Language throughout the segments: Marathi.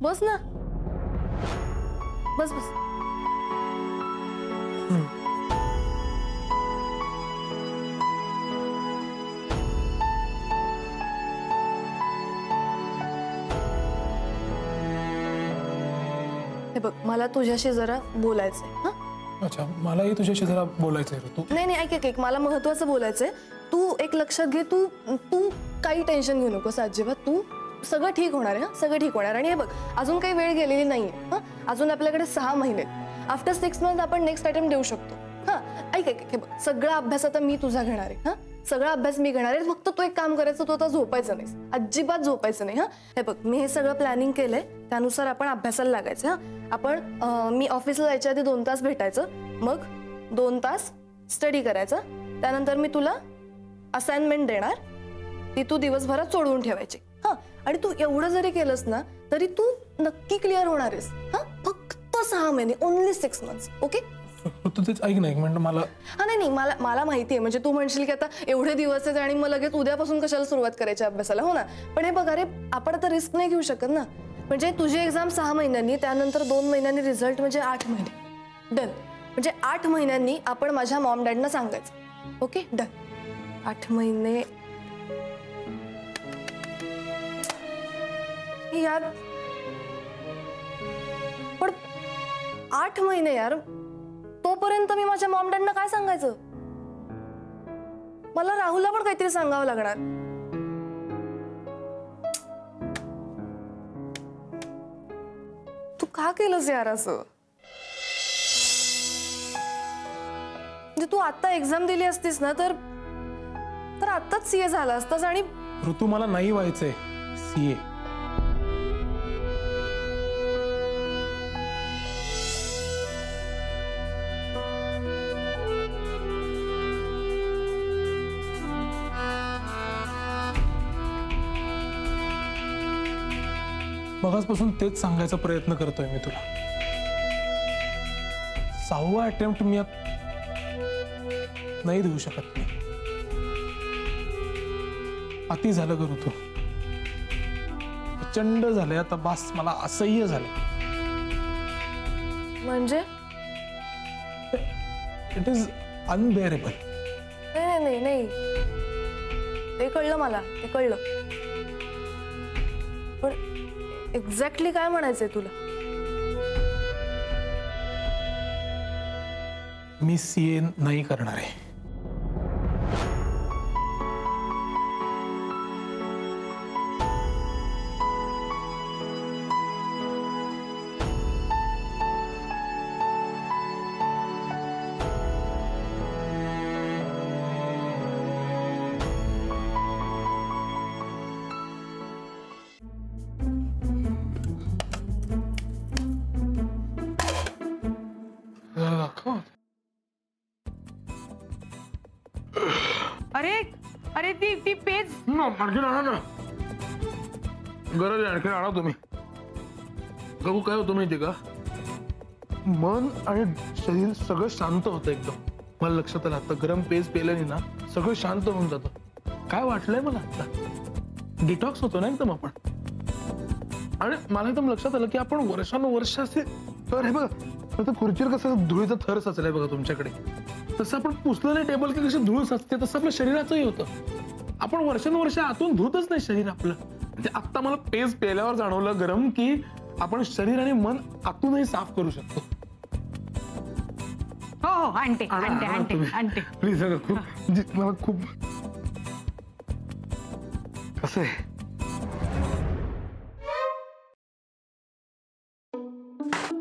बस ना, बस बस. हे बघ, मला तुझ्याशी जरा बोलायचंय. हा, अच्छा, मलाही तुझ्याशी जरा बोलायचंय ऋतू. नाही ऐक ऐक, मला महत्वाचं बोलायचंय. तू एक लक्षात घे, तू तू काही टेन्शन घेऊ नकोस अजिबात. तू सगळं ठीक होणार आहे. सगळं ठीक होणार. आणि हे बघ, अजून काही वेळ गेलेली नाहीये. अजून आपल्याकडे 6 महिने. आफ्टर 6 मंथ आपण नेक्स्ट अटेम्प्ट देऊ शकतो. हा, ऐक ऐक, हे बघ, सगळा अभ्यास आता मी तुझा घेणार आहे. हा, सगळा अभ्यास मी घेणार आहे. फक्त तू एक काम करायचं, तू आता झोपायचं नाही, अजिबात झोपायचं नाही. हा, हे बघ, मी हे सगळं प्लॅनिंग केलंय, त्यानुसार आपण अभ्यासाला लागायचं. हा, आपण मी ऑफिसला जायच्या आधी 2 तास भेटायचं, मग 2 तास स्टडी करायचा. त्यानंतर मी तुला असाइनमेंट देणार, ती तू दिवसभरात सोडवून ठेवायची. हा, आणि तू एवढं जरी केलंस ना तरी तू नक्की क्लिअर होणार आहेस. हा, फक्त 6 महिने, ओनली 6 मंथ्स. ओके? तू तेच ऐक ना एक मिनिट. मला हा, नाही मला माहिती आहे. म्हणजे तू म्हणशील की आता एवढे दिवस आहेत आणि मग लगेच उद्यापासून कशाला सुरुवात करायची अभ्यासाला. हो ना, पण हे बघ, अरे आपण आता रिस्क नाही घेऊ शकत ना. म्हणजे तुझी एक्झाम 6 महिन्यांनी, त्यानंतर 2 महिन्यांनी रिझल्ट, म्हणजे 8 महिने. डन. म्हणजे 8 महिन्यांनी आपण माझ्या मॉम डॅडना सांगायचं. Okay, done. 8 महिने यार, पण 8 महिने यार, तोपर्यंत मी माझ्या मॉम डॅडना काय सांगायचं? मला राहुलला पण काहीतरी सांगावं लागणार. तू का केलंस यार असं? म्हणजे तू आता एक्झाम दिली असतीस ना तर आताच सीए झाला असतास. आणि ऋतू, मला नाही व्हायचंय सीए. मगाचपासून तेच सांगायचा प्रयत्न करतोय मी तुला. 6वा अटेम्प्ट मी नाही देऊ शकत. मी अति झालं ग ऋतू, प्रचंड झालंय आता. बास, मला असह्य झालंय. म्हणजे इट इज अनबेअरेबल. नाही, ते कळलं मला, ते कळलं. पण एक्झॅक्टली काय म्हणायचंय तुला? मी सीए नाही करणार आहे. अरे ती पेज आणखीन आणा ना. गरज आहे आणखीन आणा तुम्ही. गहू काय होतं माहिती का, मन आणि शरीर सगळं शांत होतं एकदम. मला लक्षात आलं आता, गरम पेज पेल्याने ना सगळं शांत होऊन जातं. काय वाटलंय मला आता, डिटॉक्स होतो ना एकदम आपण. आणि मला एकदम लक्षात आलं की आपण वर्षानुवर्ष असे, तर हे बघा आता खुर्चीवर कसं धुळीचा थर साचलाय बघा तुमच्याकडे, तसं आपण पुसलेलं टेबल की कशी धूळ साचते तसं आपल्या शरीराचंही होतं. आपण वर्षानुवर्ष आतून धुतच नाही शरीर आपलं. म्हणजे आता मला पेज पेल्यावर जाणवलं गरम की आपण शरीर आणि मन आतूनही साफ करू शकतो. हो, आणते प्लीज. मला खूप कसं आहे,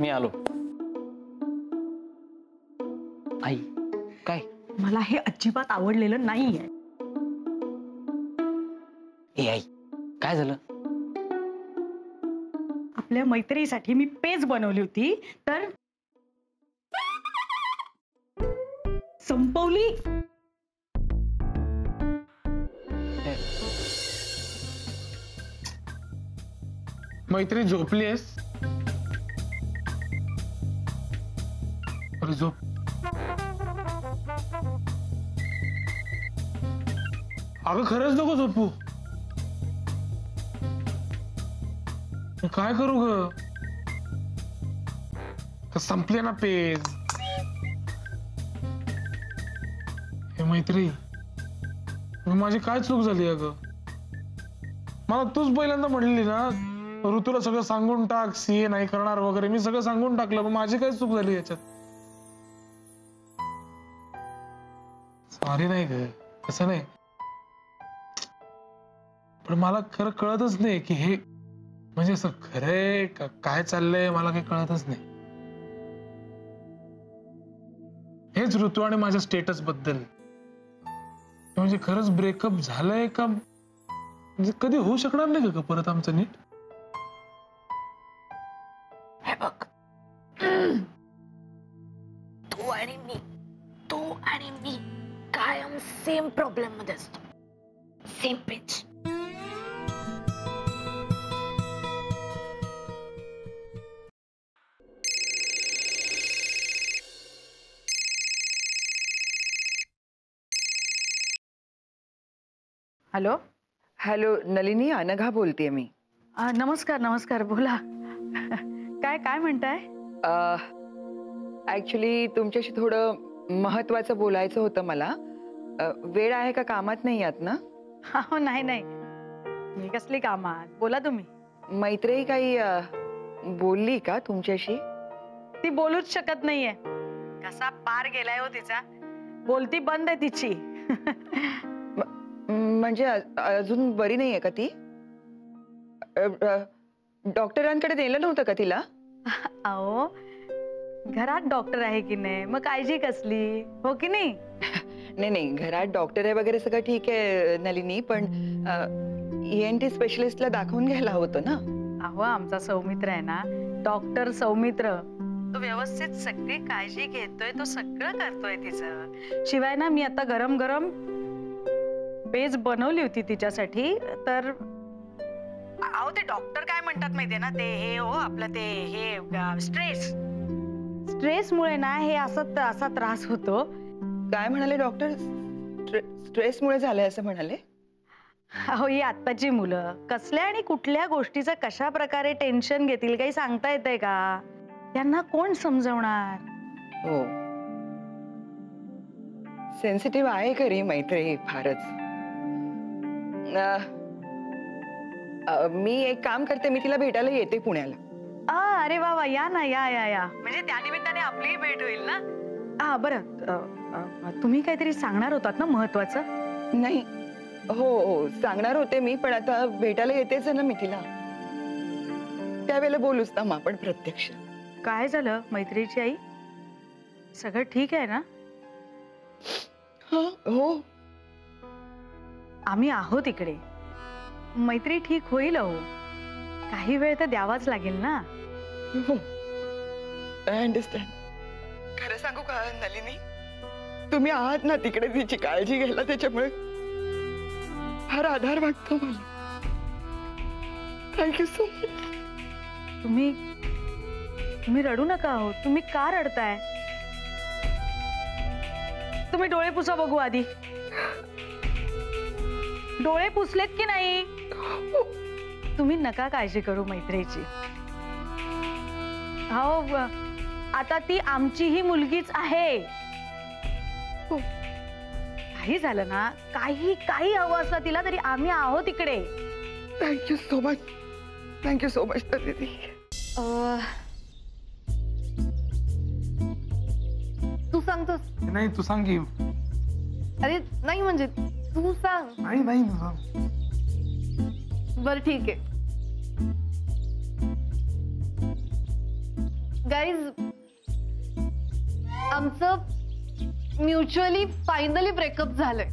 मी आलो. आई काय? मला हे अजिबात आवडलेलं नाहीये. ए आई, काय झालं? आपल्या मैत्रीसाठी मी पेज बनवली होती तर संपवली. मैत्री झोपली आहेस? अरे झोप. अगं खरंच नको झोपू. मी काय करू ग? तर संपले ना पेज. हे मैत्री, माझी काय चूक झाली अगं? मला तूच पहिल्यांदा म्हणली ना ऋतूला सगळं सांगून टाक, सीए नाही करणार वगैरे. मी सगळं सांगून टाकलं, पण माझी काय चूक झाली याच्यात? सॉरी नाही ग, तसं नाही. पण मला खरं कळतच नाही की हे म्हणजे असं खरंय का काय चाललंय, मला काही कळतच नाही. हेच ऋतू आणि माझ्या स्टेटस बद्दल म्हणजे खरंच ब्रेकअप झालंय का? म्हणजे कधी होऊ शकणार नाही का परत आमचं नीट? हे बघ, तू आणि मी कायम सेम प्रॉब्लेम मध्ये असतो, same page. Hello. Hello Nalini, Anagha बोलतेय मी. नमस्कार नमस्कार, बोला. काय काय म्हणताय? ऍक्च्युली तुमच्याशी थोडं महत्वाचं बोलायचं होतं मला. वेळ आहे का? कामात नाही आहात ना? हो नाही नाही, मी कसली कामात, बोला तुम्ही. मैत्री काही बोलली का तुमच्याशी? ती बोलूच शकत नाहीये. कसा पार गेलाय हो तिचा, बोलती बंद आहे तिची. म्हणजे अजून बरी नाहीये का ती? डॉक्टरांकडे नेलं नव्हतं का तिला? अहो घरात डॉक्टर आहे की नाही, मग काळजी कसली, हो की नाही? नाही नाही, घरात डॉक्टर आहे वगैरे सगळं ठीक आहे नलिनी, पण ENT स्पेशलिस्टला दाखवून घ्यायला होतं ना. अहो आमचा सौमित्र आहे ना, डॉक्टर सौमित्र, तो व्यवस्थित सगळी काळजी घेतोय, तो सगळं करतोय तिचं. शिवाय ना मी आता गरम गरम पेज बनवली होती तिच्यासाठी. तर अहो ते डॉक्टर काय म्हणतात माहितीये ना, ते हे हो आपलं ते हे स्ट्रेसमुळे ना हे असा त्रास होतो. काय म्हणाले डॉक्टर? स्ट्रेसमुळे झालंय असं म्हणाले? अहो ही आत्ताची मुलं कसल्या आणि कुठल्या गोष्टीचं कशा प्रकारे टेन्शन घेतील काही सांगता येतंय का? त्यांना कोण समजवणार? हो, सेन्सिटिव्ह आहे खरी मैत्री फारच. मी एक काम करते, मी तिला भेटायला येते पुण्याला. अरे वा वा, या ना, या या या, म्हणजे त्यानिमित्ताने आपलीही भेट होईल ना. बरं, तुम्ही काहीतरी सांगणार होतात ना महत्वाचं? नाही, हो हो सांगणार होते मी, पण आता भेटायला येतेच ना मी तिला, त्यावेळेला बोलूच ना मग आपण प्रत्यक्ष. काय झालं मैत्रीची आई? सगळं ठीक आहे ना? हो, आम्ही आहोत इकडे. मैत्री ठीक होईल. अहो काही वेळ तर द्यावाच लागेल ना. I understand. खरं सांगू का नलिनी, तुम्ही आहात ना तिकडे तिची काळजी घ्यायला, त्याच्यामुळे फार आधार वाटतो मला. Thank you so much. तुम्ही रडू नका. हो तुम्ही का रडताय? तुम्ही डोळे पुसा बघू आधी. डोळे पुसलेत की नाही? तुम्ही नका काळजी करू मैत्रीची. हो आता ती आमचीही मुलगीच आहे. काही झालं ना, काही हवं असलं तिला तरी आम्ही आहोत इकडे. Thank you so much. Thank you so much दीदी. तू सांगतोस? नाही तू सांग की. अरे नाही म्हणजे तू सांग. नाही नाही तू सांग. बरं ठीक आहे. गाईज, आमचं म्युच्युअली फायनली ब्रेकअप झालंय.